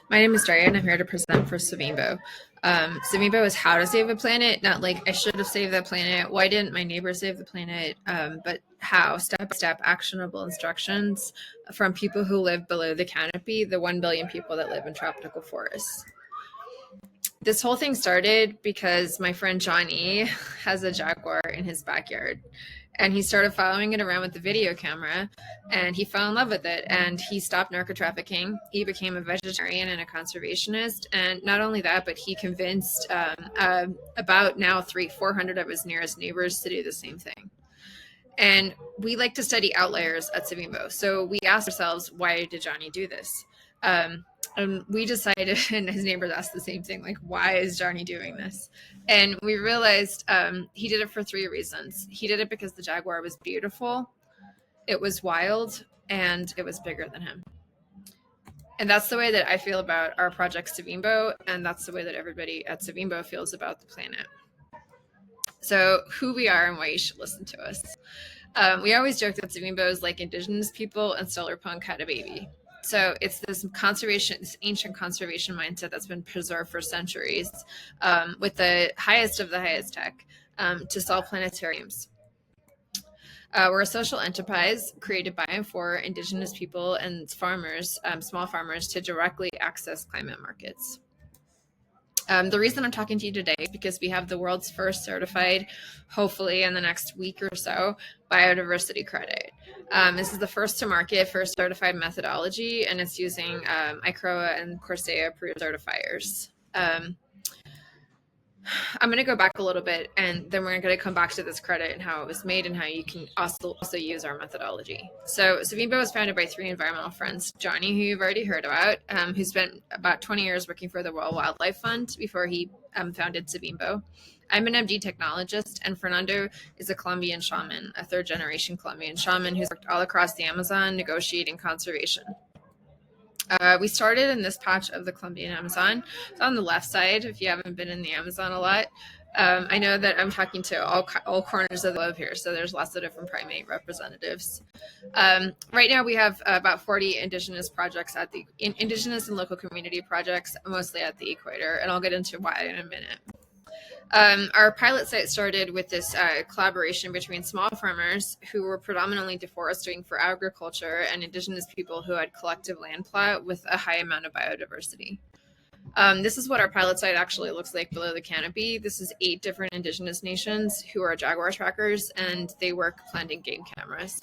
My name is Daria, and I'm here to present for Savimbo. Savimbo is how to save a planet, not like I should have saved the planet, why didn't my neighbor save the planet, but how, step by step, actionable instructions from people who live below the canopy, the 1 billion people that live in tropical forests. This whole thing started because my friend Johnny has a jaguar in his backyard, and he started following it around with the video camera, and he fell in love with it, and he stopped narco trafficking. He became a vegetarian and a conservationist, and not only that, but he convinced about now 400 of his nearest neighbors to do the same thing. And we like to study outliers at Savimbo, so we asked ourselves, why did Johnny do this? And we decided, and his neighbors asked the same thing, like, why is Johnny doing this? And we realized he did it for 3 reasons. He did it because the jaguar was beautiful, it was wild, and it was bigger than him. And that's the way that I feel about our project Savimbo, and that's the way that everybody at Savimbo feels about the planet. So who we are and why you should listen to us. We always joke that Savimbo is like Indigenous people and solar punk had a baby. So it's this ancient conservation mindset that's been preserved for centuries, with the highest of the highest tech to solve planetariums. We're a social enterprise created by and for Indigenous people and farmers, small farmers, to directly access climate markets. The reason I'm talking to you today is because we have the world's first certified, hopefully in the next week or so, biodiversity credit. This is the first to market for certified methodology, and it's using ICROA and Corsair approved certifiers. I'm going to go back a little bit, and then we're going to come back to this credit and how it was made and how you can also use our methodology. So Savimbo was founded by 3 environmental friends. Johnny, who you've already heard about, who spent about 20 years working for the World Wildlife Fund before he founded Savimbo. I'm an MD technologist, and Fernando is a Colombian shaman, a 3rd-generation Colombian shaman who's worked all across the Amazon negotiating conservation. We started in this patch of the Colombian Amazon. It's on the left side if you haven't been in the Amazon a lot. I know that I'm talking to all corners of the globe here, so there's lots of different primate representatives. Right now we have about 40 Indigenous projects at the Indigenous and local community projects, mostly at the equator, and I'll get into why in a minute. Our pilot site started with this collaboration between small farmers who were predominantly deforesting for agriculture and Indigenous people who had collective land plot with a high amount of biodiversity. This is what our pilot site actually looks like below the canopy. This is 8 different Indigenous nations who are jaguar trackers, and they work planting game cameras.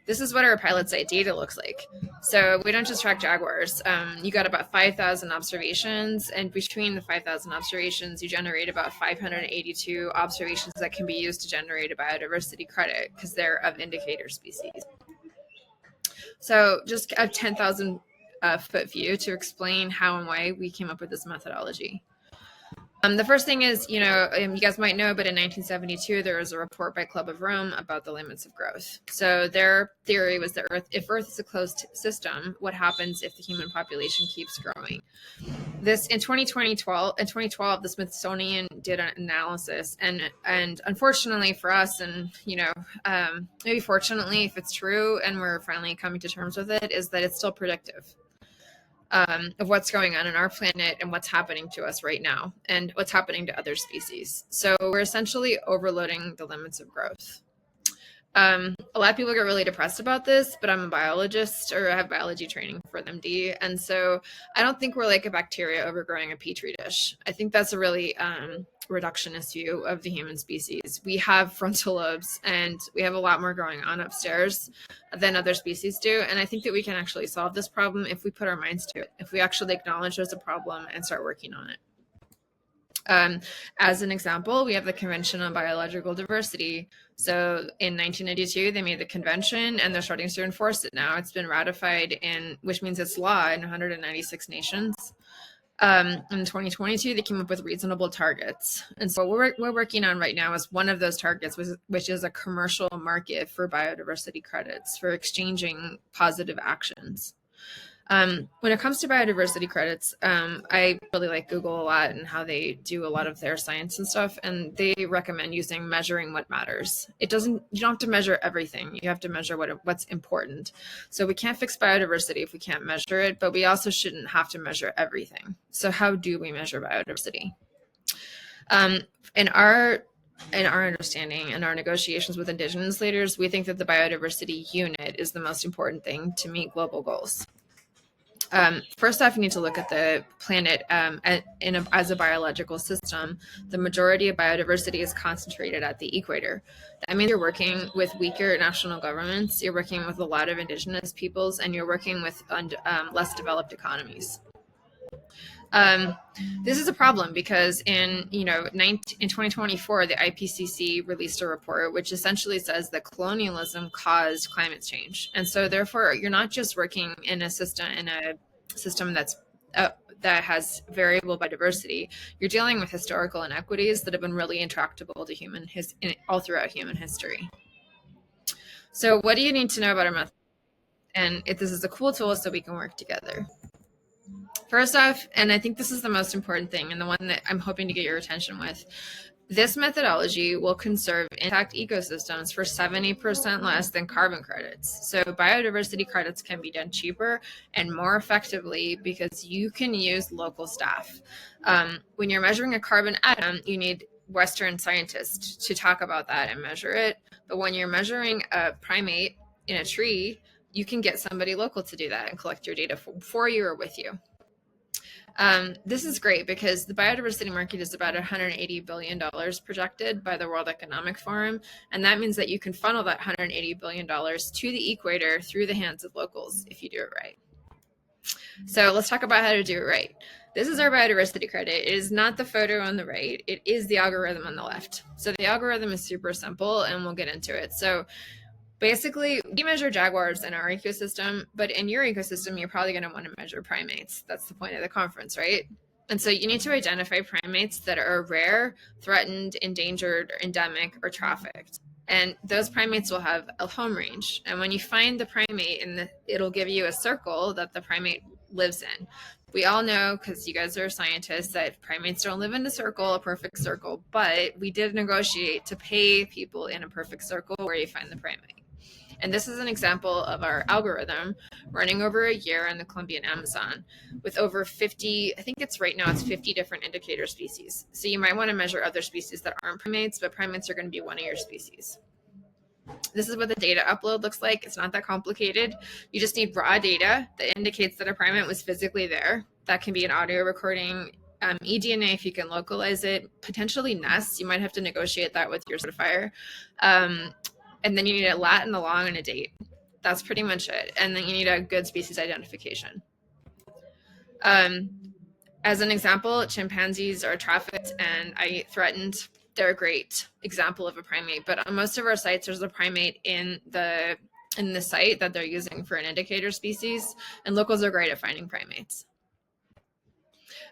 This is what our pilot site data looks like. So we don't just track jaguars. You got about 5,000 observations, and between the 5,000 observations, you generate about 582 observations that can be used to generate a biodiversity credit because they're of indicator species. So just a 10,000 foot view to explain how and why we came up with this methodology. The first thing is, you guys might know, but in 1972, there was a report by Club of Rome about the limits of growth. So their theory was that if Earth is a closed system, what happens if the human population keeps growing? In 2012, the Smithsonian did an analysis, and unfortunately for us, and maybe fortunately if it's true, and we're finally coming to terms with it, is that it's still predictive. Of what's going on our planet and what's happening to us right now and what's happening to other species. So we're essentially overloading the limits of growth. A lot of people get really depressed about this, but I'm a biologist, or I have biology training for an MD, and so I don't think we're like a bacteria overgrowing a petri dish. I think that's a really reductionist view of the human species. We have frontal lobes, and we have a lot more going on upstairs than other species do, and I think that we can actually solve this problem if we put our minds to it, if we actually acknowledge there's a problem and start working on it. As an example, we have the Convention on Biological Diversity. So in 1992, they made the convention, and they're starting to enforce it now. It's been ratified, which means it's law in 196 nations. In 2022, they came up with reasonable targets. And so what we're working on right now is one of those targets, which is a commercial market for biodiversity credits for exchanging positive actions. When it comes to biodiversity credits, I really like Google a lot and how they do a lot of their science and stuff. And they recommend using measuring what matters. You don't have to measure everything. You have to measure what's important. So we can't fix biodiversity if we can't measure it, but we also shouldn't have to measure everything. So how do we measure biodiversity? In our understanding and our negotiations with Indigenous leaders, we think that the biodiversity unit is the most important thing to meet global goals. First off, you need to look at the planet as a biological system. The majority of biodiversity is concentrated at the equator. That means you're working with weaker national governments, you're working with a lot of indigenous peoples, and you're working with less developed economies. This is a problem because in 2024, the IPCC released a report which essentially says that colonialism caused climate change, and so therefore you're not just working in a system that's that has variable biodiversity. You're dealing with historical inequities that have been really intractable to all throughout human history. So, what do you need to know about our method? And this is a cool tool, so we can work together. First off, and I think this is the most important thing and the one that I'm hoping to get your attention with, this methodology will conserve intact ecosystems for 70% less than carbon credits. So biodiversity credits can be done cheaper and more effectively because you can use local staff. When you're measuring a carbon atom, you need Western scientists to talk about that and measure it. But when you're measuring a primate in a tree, you can get somebody local to do that and collect your data for you or with you. This is great because the biodiversity market is about $180 billion projected by the World Economic Forum. And that means that you can funnel that $180 billion to the equator through the hands of locals if you do it right. So let's talk about how to do it right. This is our biodiversity credit. It is not the photo on the right. It is the algorithm on the left. So the algorithm is super simple and we'll get into it. So basically, we measure jaguars in our ecosystem, but in your ecosystem, you're probably going to want to measure primates. That's the point of the conference, right? And so you need to identify primates that are rare, threatened, endangered, or endemic, or trafficked. And those primates will have a home range. And when you find the primate, it'll give you a circle that the primate lives in. We all know, because you guys are scientists, that primates don't live in a perfect circle, but we did negotiate to pay people in a perfect circle where you find the primate. And this is an example of our algorithm running over a year in the Colombian Amazon with over 50, I think right now it's 50 different indicator species. So you might want to measure other species that aren't primates, but primates are going to be one of your species. This is what the data upload looks like. It's not that complicated. You just need raw data that indicates that a primate was physically there. That can be an audio recording, eDNA if you can localize it, potentially nests. You might have to negotiate that with your certifier. And then you need a lat and a long and a date. That's pretty much it. And then you need a good species identification. As an example, chimpanzees are trafficked and threatened. They're a great example of a primate. But on most of our sites, there's a primate in the site that they're using for an indicator species. And locals are great at finding primates.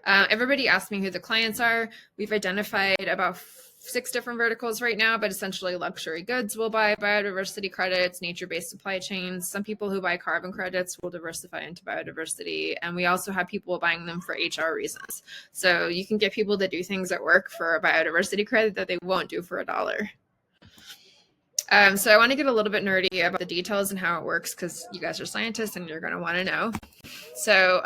Everybody asked me who the clients are. We've identified about 6 different verticals right now, but essentially luxury goods will buy biodiversity credits, nature-based supply chains. Some people who buy carbon credits will diversify into biodiversity. And we also have people buying them for HR reasons. So you can get people to do things at work for a biodiversity credit that they won't do for $1. So I want to get a little bit nerdy about the details and how it works because you guys are scientists and you're going to want to know. So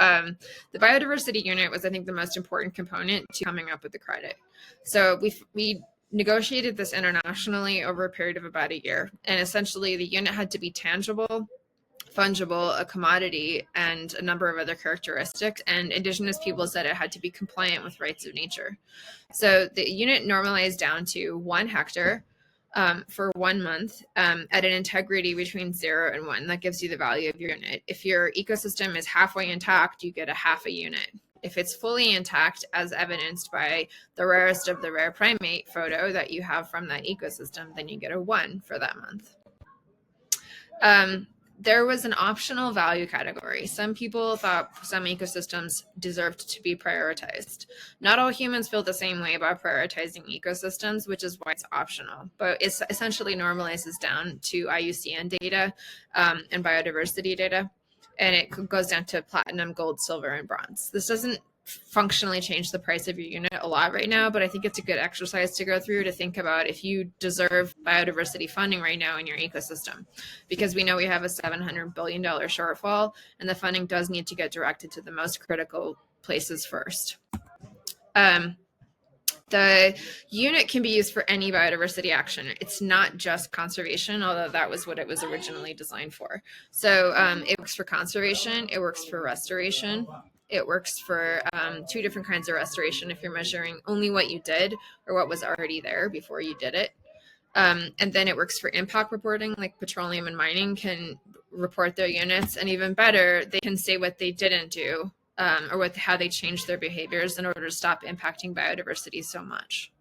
the biodiversity unit was, I think, the most important component to coming up with the credit. So we negotiated this internationally over a period of about a year. And essentially, the unit had to be tangible, fungible, a commodity, and a number of other characteristics. And Indigenous people said it had to be compliant with rights of nature. So the unit normalized down to 1 hectare for 1 month at an integrity between 0 and 1. That gives you the value of your unit. If your ecosystem is halfway intact, you get a half a unit. If it's fully intact, as evidenced by the rarest of the rare primate photo that you have from that ecosystem, then you get a 1 for that month. There was an optional value category. Some people thought some ecosystems deserved to be prioritized. Not all humans feel the same way about prioritizing ecosystems, which is why it's optional. But it essentially normalizes down to IUCN data and biodiversity data. and it goes down to platinum, gold, silver, and bronze. This doesn't functionally change the price of your unit a lot right now, but I think it's a good exercise to go through to think about if you deserve biodiversity funding right now in your ecosystem, because we know we have a $700 billion shortfall, and the funding does need to get directed to the most critical places first. The unit can be used for any biodiversity action. It's not just conservation, although that was what it was originally designed for. So it works for conservation, it works for restoration, it works for two different kinds of restoration if you're measuring only what you did or what was already there before you did it. And then it works for impact reporting, like petroleum and mining can report their units, and even better, they can say what they didn't do or how they changed their behaviors in order to stop impacting biodiversity so much.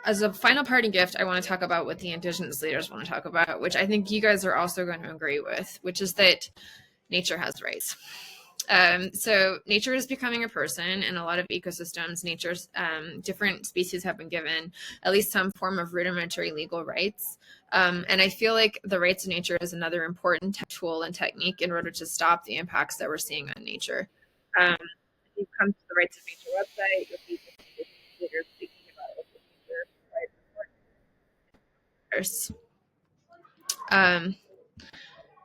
As a final parting gift, I want to talk about what the Indigenous leaders want to talk about, which I think you guys are also going to agree with, which is that nature has rights. So nature is becoming a person. In a lot of ecosystems, nature's different species have been given at least some form of rudimentary legal rights. And I feel like the rights of nature is another important tool and technique in order to stop the impacts that we're seeing on nature. If you come to the Rights of Nature website, you'll see leaders speaking about what the nature rights.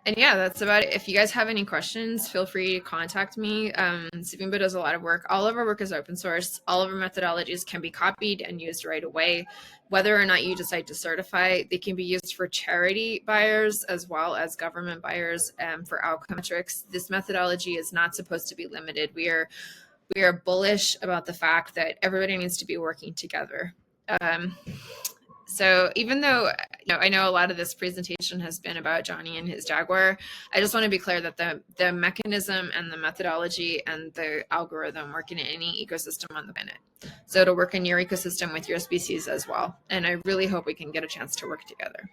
And yeah, that's about it. If you guys have any questions, feel free to contact me. Savimbo does a lot of work. All of our work is open source. All of our methodologies can be copied and used right away. Whether or not you decide to certify, they can be used for charity buyers as well as government buyers for outcome metrics. This methodology is not supposed to be limited. We are bullish about the fact that everybody needs to be working together. So even though I know a lot of this presentation has been about Johnny and his Jaguar, I just want to be clear that the mechanism and the methodology and the algorithm work in any ecosystem on the planet. So it'll work in your ecosystem with your species as well. And I really hope we can get a chance to work together.